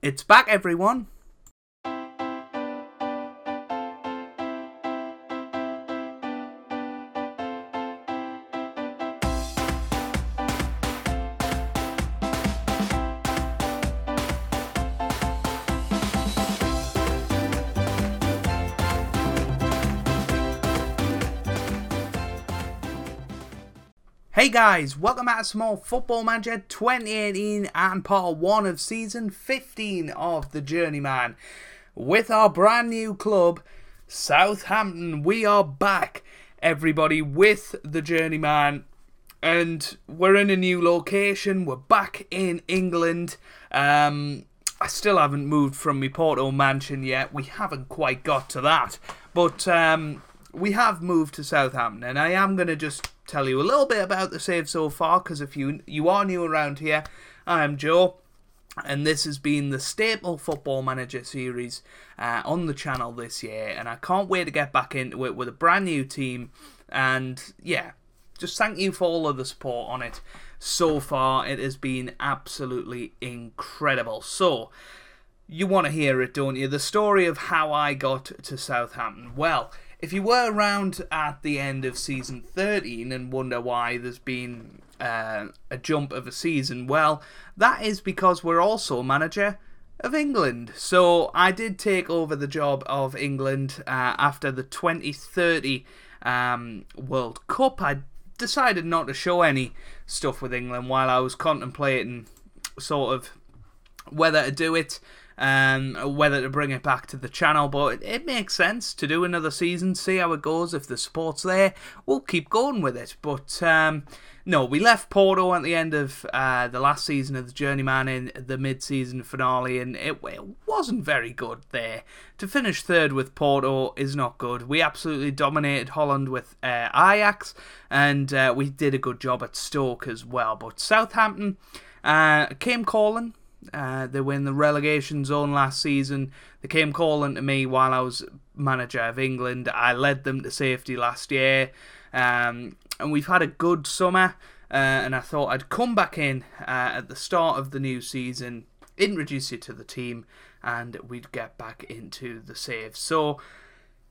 It's back, everyone. Hey guys, welcome back to Small Football Manager 2018 and part 1 of season 15 of the Journeyman. With our brand new club, Southampton, we are back, everybody, with the Journeyman. And we're in a new location, we're back in England. I still haven't moved from my Porto mansion yet, we haven't quite got to that. But we have moved to Southampton, and I am going to just tell you a little bit about the save so far, because if you are new around here, I am Joe, and this has been the staple Football Manager series on the channel this year, and I can't wait to get back into it with a brand new team. And yeah, just thank you for all of the support on it so far. It has been absolutely incredible. So you want to hear it, don't you? The story of how I got to Southampton. Well, if you were around at the end of season 13 and wonder why there's been a jump of a season, well, that is because we're also manager of England. So I did take over the job of England after the 2030 World Cup. I decided not to show any stuff with England while I was contemplating sort of whether to do it, whether to bring it back to the channel, but it makes sense to do another season, see how it goes. If the support's there, we'll keep going with it. But no, we left Porto at the end of the last season of the Journeyman in the mid-season finale, and it wasn't very good there. To finish third with Porto is not good. We absolutely dominated Holland with Ajax, and we did a good job at Stoke as well. But Southampton came calling. They were in the relegation zone last season. They came calling to me while I was manager of England. I led them to safety last year, and we've had a good summer, and I thought I'd come back in at the start of the new season, introduce you to the team, and we'd get back into the save. So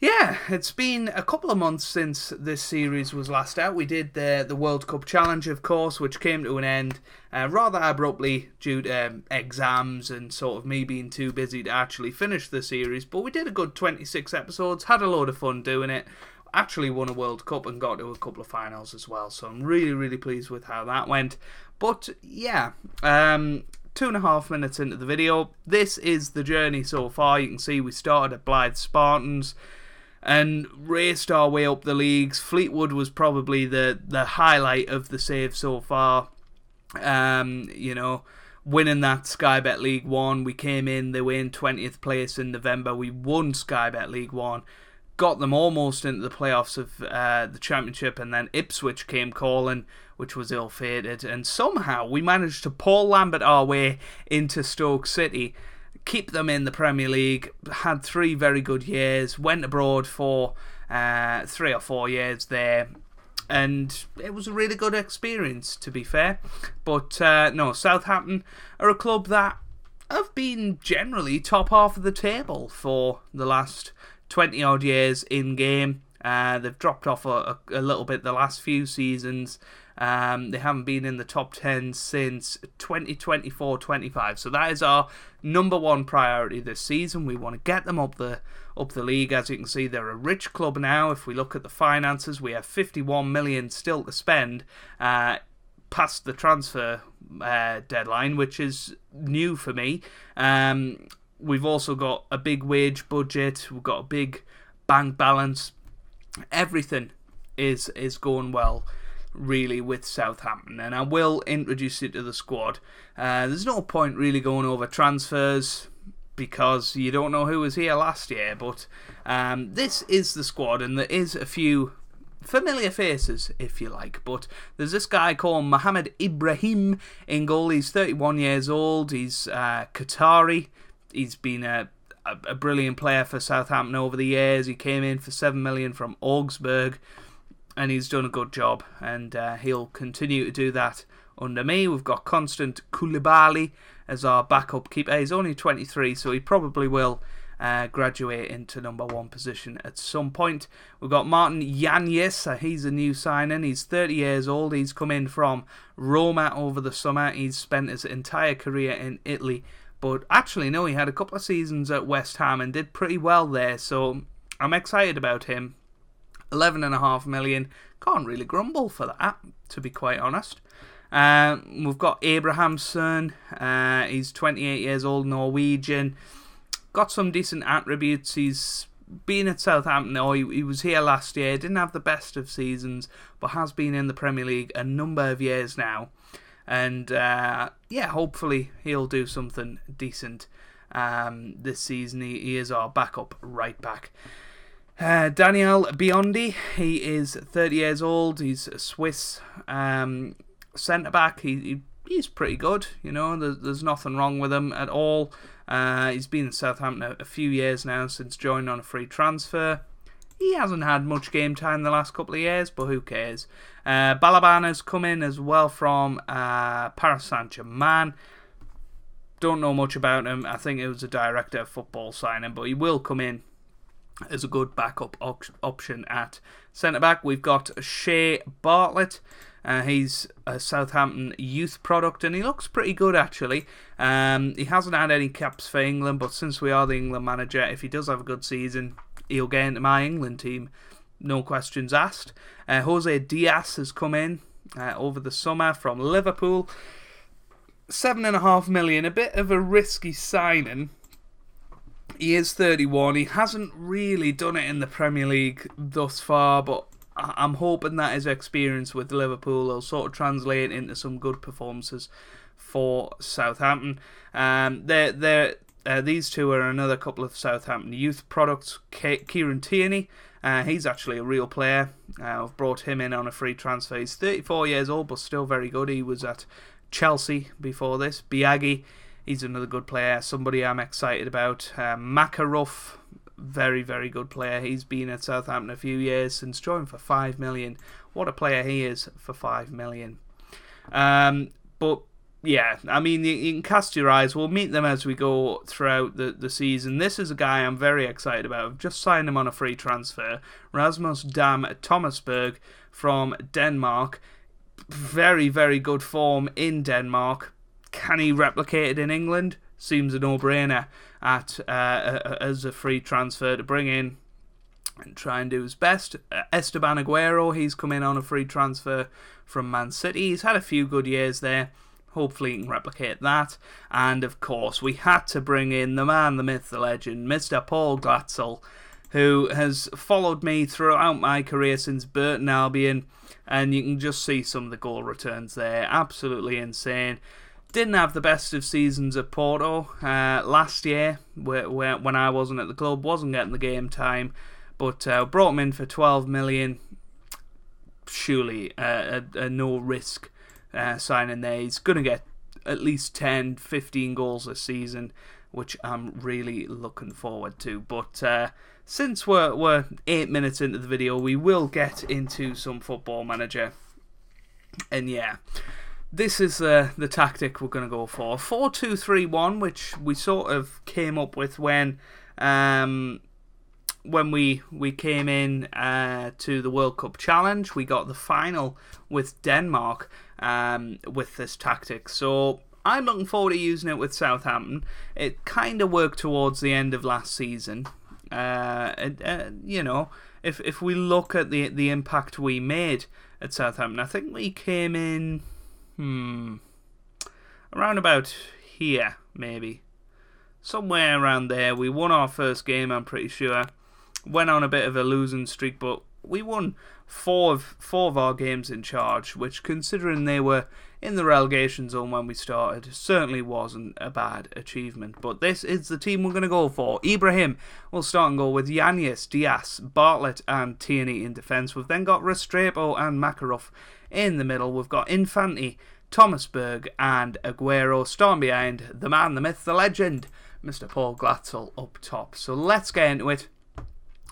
yeah, it's been a couple of months since this series was last out. We did the World Cup Challenge, of course, which came to an end rather abruptly due to exams and sort of me being too busy to actually finish the series. But we did a good 26 episodes, had a load of fun doing it, actually won a World Cup and got to a couple of finals as well. So I'm really, really pleased with how that went. But yeah, 2.5 minutes into the video, this is the journey so far. You can see we started at Blyth Spartans and raced our way up the leagues. Fleetwood was probably the highlight of the save so far. You know, winning that Sky Bet League 1. We came in, they were in 20th place in November. We won Sky Bet League 1. Got them almost into the playoffs of the Championship, and then Ipswich came calling, which was ill-fated. And somehow we managed to Paul Lambert our way into Stoke City, keep them in the Premier League, had 3 very good years, went abroad for 3 or 4 years there, and it was a really good experience, to be fair. But no, Southampton are a club that have been generally top half of the table for the last 20 odd years in game. They've dropped off a little bit the last few seasons. They haven't been in the top 10 since 2024-25. So that is our number 1 priority this season. We want to get them up the league. As you can see, they're a rich club now. If we look at the finances, we have 51 million still to spend past the transfer deadline, which is new for me. We've also got a big wage budget. We've got a big bank balance. Everything is going well, really, with Southampton, and I will introduce you to the squad. There's no point really going over transfers because you don't know who was here last year, but this is the squad, and there is a few familiar faces, if you like. But there's this guy called Mohamed Ibrahim in goal. He's 31 years old. He's Qatari. He's been a brilliant player for Southampton over the years. He came in for 7 million from Augsburg, and he's done a good job, and he'll continue to do that under me. We've got Constant Koulibaly, as our backup keeper. He's only 23, so he probably will graduate into number 1 position at some point. We've got Martin Yannis. He's a new signing. He's 30 years old. He's come in from Roma over the summer. He's spent his entire career in Italy. But actually, no, he had a couple of seasons at West Ham and did pretty well there. So I'm excited about him. 11.5 million. Can't really grumble for that, to be quite honest. We've got Abrahamson. He's 28 years old, Norwegian. Got some decent attributes. He's been at Southampton. He was here last year. Didn't have the best of seasons, but has been in the Premier League a number of years now. And hopefully he'll do something decent this season. He is our backup right back. Daniel Biondi, he is 30 years old. He's a Swiss centre back. He's pretty good. There's nothing wrong with him at all. He's been in Southampton a few years now since joining on a free transfer. He hasn't had much game time the last couple of years, but who cares? Balaban has come in as well from Paris Saint-Germain. Don't know much about him. I think it was a director of football signing, but he will come in as a good backup option at centre-back. We've got Shea Bartlett. He's a Southampton youth product, and he looks pretty good, actually. He hasn't had any caps for England, but since we are the England manager, if he does have a good season, he'll get into my England team. No questions asked. Jose Diaz has come in over the summer from Liverpool. 7.5 million, a bit of a risky signing. He is 31. He hasn't really done it in the Premier League thus far, but I'm hoping that his experience with Liverpool will sort of translate into some good performances for Southampton. These two are another couple of Southampton youth products. Kieran Tierney, he's actually a real player. I've brought him in on a free transfer. He's 34 years old, but still very good. He was at Chelsea before this. Biaggi, he's another good player, somebody I'm excited about. Makarov, very, very good player. He's been at Southampton a few years since joining for 5 million. What a player he is for 5 million. But yeah, I mean, you can cast your eyes. We'll meet them as we go throughout the season. This is a guy I'm very excited about. I've just signed him on a free transfer. Rasmus Dam Thomasberg from Denmark. Very, very good form in Denmark. Can he replicate it in England? Seems a no-brainer as a free transfer to bring in and try and do his best. Esteban Aguero, he's come in on a free transfer from Man City. He's had a few good years there. Hopefully he can replicate that. And of course, we had to bring in the man, the myth, the legend, Mr. Paul Glatzel, who has followed me throughout my career since Burton Albion. And you can just see some of the goal returns there. Absolutely insane. Didn't have the best of seasons at Porto last year, when I wasn't at the club, wasn't getting the game time, but brought him in for 12 million. Surely a no-risk signing there. He's going to get at least 10, 15 goals this season, which I'm really looking forward to. But since we're 8 minutes into the video, we will get into some Football Manager. And yeah, this is the tactic we're going to go for. 4-2-3-1, which we sort of came up with when we came in to the World Cup Challenge. We got the final with Denmark with this tactic. So I'm looking forward to using it with Southampton. It kind of worked towards the end of last season. You know, if we look at the impact we made at Southampton, I think we came in around about here, maybe. Somewhere around there. We won our first game, I'm pretty sure. Went on a bit of a losing streak, but we won four of our games in charge, which, considering they were in the relegation zone when we started, certainly wasn't a bad achievement. But this is the team we're going to go for. Ibrahim will start and go with Yannis, Diaz, Bartlett and Tierney in defence. We've then got Restrepo and Makarov in the middle. We've got Infante, Thomasberg and Aguero. Starting behind the man, the myth, the legend, Mr. Paul Glatzel up top. So let's get into it.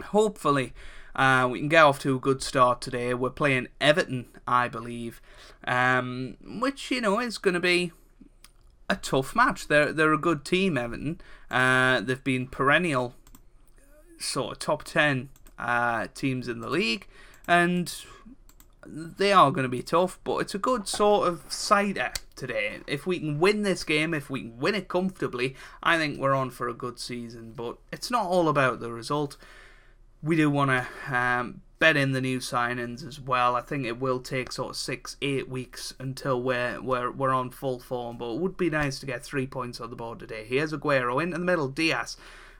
Hopefully we can get off to a good start today. We're playing Everton, I believe, which, you know, is going to be a tough match. They're a good team, Everton. They've been perennial sort of top 10 teams in the league, and they are going to be tough, but it's a good sort of cider today. If we can win this game, if we can win it comfortably, I think we're on for a good season. But it's not all about the result. We do want to bet in the new signings as well. I think it will take sort of 6-8 weeks until we're on full form, but it would be nice to get 3 points on the board today. Here's Aguero into the middle. Diaz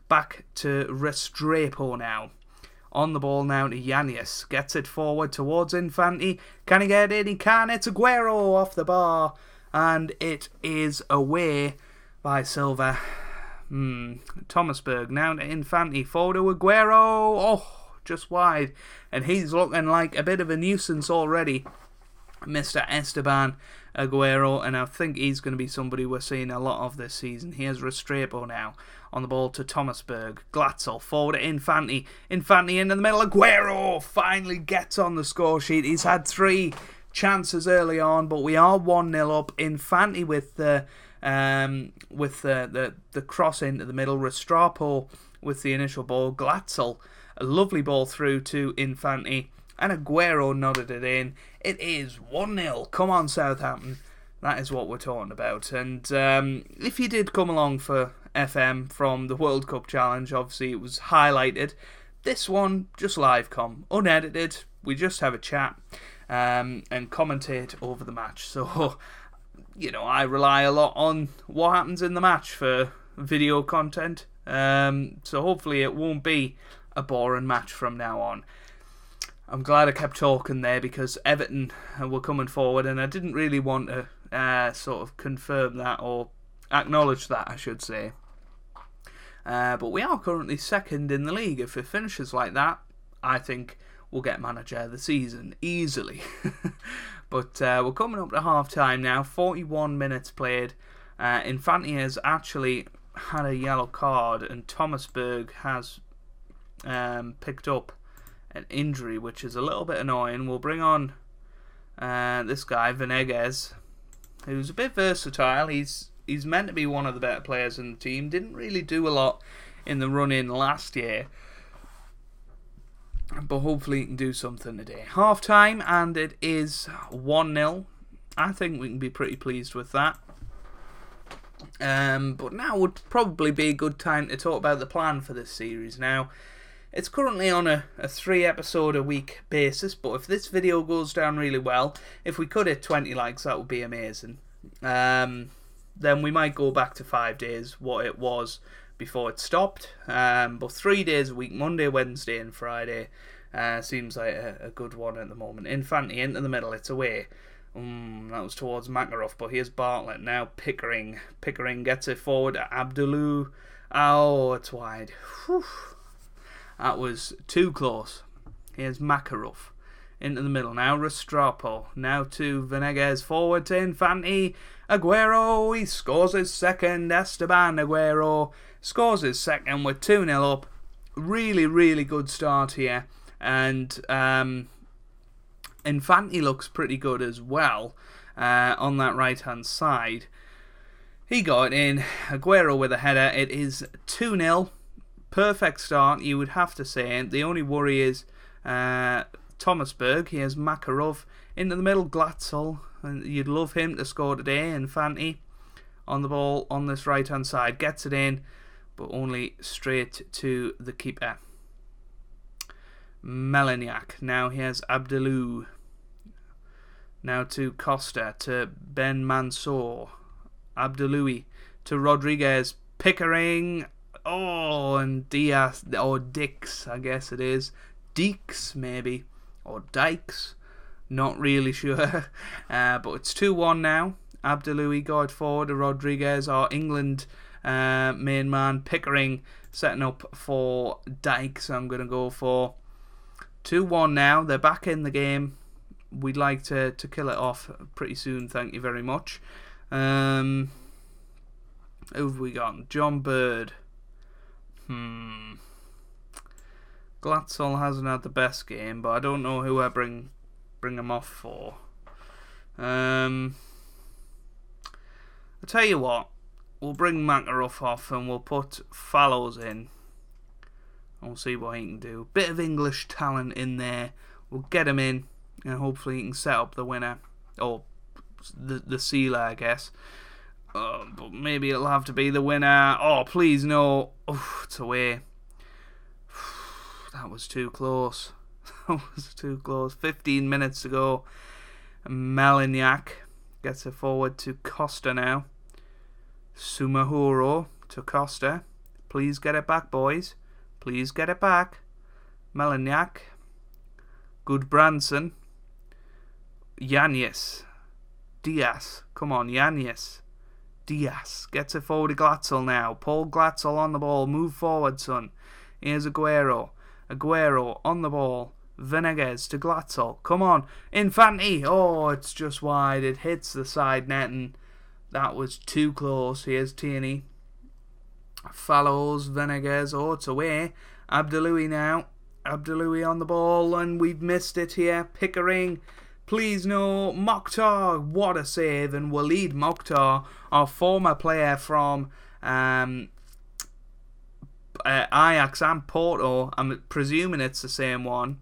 back to Restrepo now. On the ball now to Yannis. Gets it forward towards Infante. Can he get in? He can. It's Aguero off the bar. And it is away by Silva. Thomasberg now to Infante. Forward to Aguero. Oh, just wide. And he's looking like a bit of a nuisance already. Mr. Esteban Aguero, and I think he's going to be somebody we're seeing a lot of this season. Here's Restrepo now on the ball to Thomasberg. Glatzel forward to Infante. Infante into the middle. Aguero finally gets on the score sheet. He's had 3 chances early on, but we are 1-0 up. Infante with the cross into the middle. Restrepo with the initial ball. Glatzel, a lovely ball through to Infante. And Aguero nodded it in. It is 1-0. Come on, Southampton. That is what we're talking about. And if you did come along for FM from the World Cup Challenge, obviously it was highlighted. This one, just live unedited. We just have a chat and commentate over the match. So, I rely a lot on what happens in the match for video content. So hopefully it won't be a boring match from now on. I'm glad I kept talking there because Everton were coming forward, and I didn't really want to sort of confirm that or acknowledge that, I should say. But we are currently second in the league. If it finishes like that, I think we'll get manager of the season easily. But we're coming up to half time now. 41 minutes played. Infante has actually had a yellow card, and Thomasberg has picked up an injury, which is a little bit annoying. We'll bring on this guy, Venegas, who's a bit versatile. He's meant to be one of the better players in the team. Didn't really do a lot in the run-in last year, but hopefully he can do something today. Half-time, and it is 1-0. I think we can be pretty pleased with that. But now would probably be a good time to talk about the plan for this series. Now, it's currently on a 3-episode-a-week basis, but if this video goes down really well, if we could hit 20 likes, that would be amazing. Then we might go back to 5 days, what it was before it stopped. But 3 days a week, Monday, Wednesday and Friday, seems like a good one at the moment. Infante into the middle, it's away. That was towards Makarov, but here's Bartlett now. Pickering gets it forward to Abdullu. Oh, it's wide. Whew. That was too close. Here's Makarov into the middle now. Restrepo now to Venegas, forward to Infante. Aguero, he scores his second. Esteban Aguero scores his second. We're 2-0 up. Really, really good start here. And Infante looks pretty good as well on that right-hand side. He got it in. Aguero with a header. It is 2-0. Perfect start, you would have to say. The only worry is Thomasberg. He has Makarov into the middle. Glatzel. And you'd love him to score today. Infante on the ball on this right-hand side. Gets it in, but only straight to the keeper. Melaniak. Now here's Abdullu. Now to Costa. To Ben Mansour. Abdulloui to Rodriguez. Pickering. Oh, and Diaz, or Dix, I guess it is. Deeks, maybe. Or Dykes. Not really sure. But it's 2-1 now. Abdulloui got forward to Rodriguez, our England main man. Pickering setting up for Dykes. I'm going to go for 2-1 now. They're back in the game. We'd like to kill it off pretty soon, thank you very much. Who have we got? John Bird. Glatzel hasn't had the best game, but I don't know who I bring him off for. Let's I'll tell you what, we'll bring Makarov off and we'll put Fallows in. We'll see what he can do. Bit of English talent in there. We'll get him in and hopefully he can set up the winner. Or the sealer, I guess. But maybe it'll have to be the winner. Oh, please no. Oh, it's away. That was too close. That was too close. 15 minutes to go. Malignac gets it forward to Costa now. Sumahuro to Costa. Please get it back, boys. Please get it back. Malignac. Good Branson. Yannis. Diaz. Come on, Yannis. Diaz gets it forward to Glatzel now. Paul Glatzel on the ball. Move forward, son. Here's Aguero. Aguero on the ball. Venegas to Glatzel. Come on. Infante. Oh, it's just wide. It hits the side netting. That was too close. Here's Tierney. Fallows. Venegas. Oh, it's away. Abdeloui now. Abdeloui on the ball. And we've missed it here. Pickering. Please no. Mokhtar. What a save. And Walid Mokhtar, our former player from Ajax and Porto. I'm presuming it's the same one.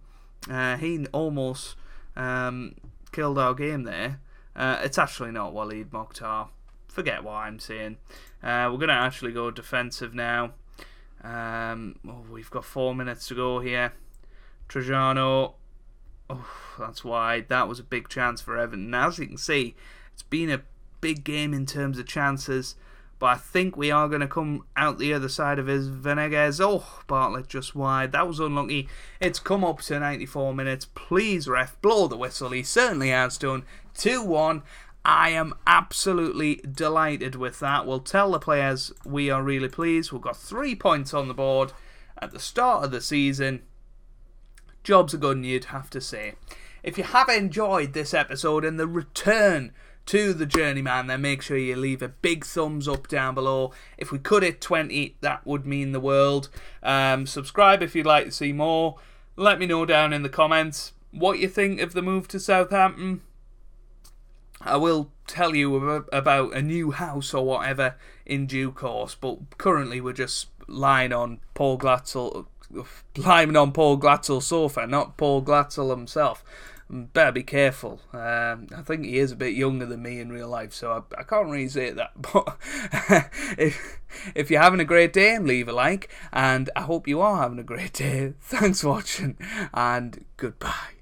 He almost killed our game there. It's actually not Walid Mokhtar. Forget what I'm saying. We're going to actually go defensive now. We've got 4 minutes to go here. Trajano. Oh, that's wide. That was a big chance for Everton. As you can see, it's been a big game in terms of chances. But I think we are going to come out the other side of his Venegas. Oh, Bartlett just wide. That was unlucky. It's come up to 94 minutes. Please, ref, blow the whistle. He certainly has done. 2-1. I am absolutely delighted with that. We'll tell the players we are really pleased. We've got 3 points on the board at the start of the season. Jobs are good, you'd have to say. If you have enjoyed this episode and the return to the Journeyman, then make sure you leave a big thumbs up down below. If we could hit 20, that would mean the world. Subscribe if you'd like to see more. Let me know down in the comments what you think of the move to Southampton. I will tell you about a new house or whatever in due course, but currently we're just lying on Paul Glatzel's sofa, not Paul Glatzel himself. Better be careful. I think he is a bit younger than me in real life, so I can't really say that. But if you're having a great day, leave a like, and I hope you are having a great day. Thanks for watching, and goodbye.